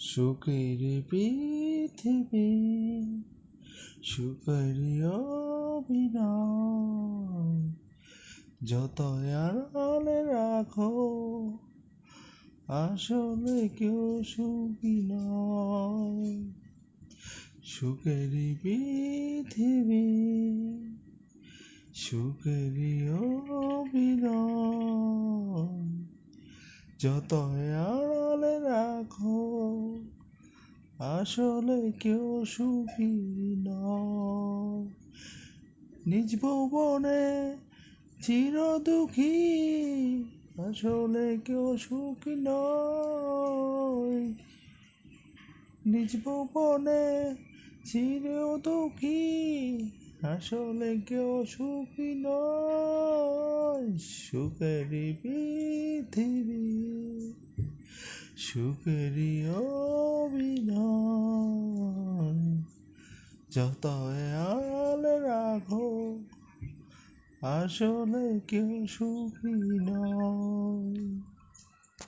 সুখের পৃথিবী, সুখের অভিনয়, যতই আড়ালে রাখো আসলে কেউ সুখী নয়। সুখের পৃথিবী, সুখের অভিনয়, যতই আড়ালে রাখো আসলে কেউ সুখী নয়। নিজ ভুবনে চির দুঃখী আসলে কেউ সুখী নয়। নিজ ভুবনে চির দুঃখী আসলে কেউ সুখী নয়। সুখের পৃথিবী, সুখের অভিনয়, যতই আড়ালে রাখো আসলে কেউ সুখী নয়।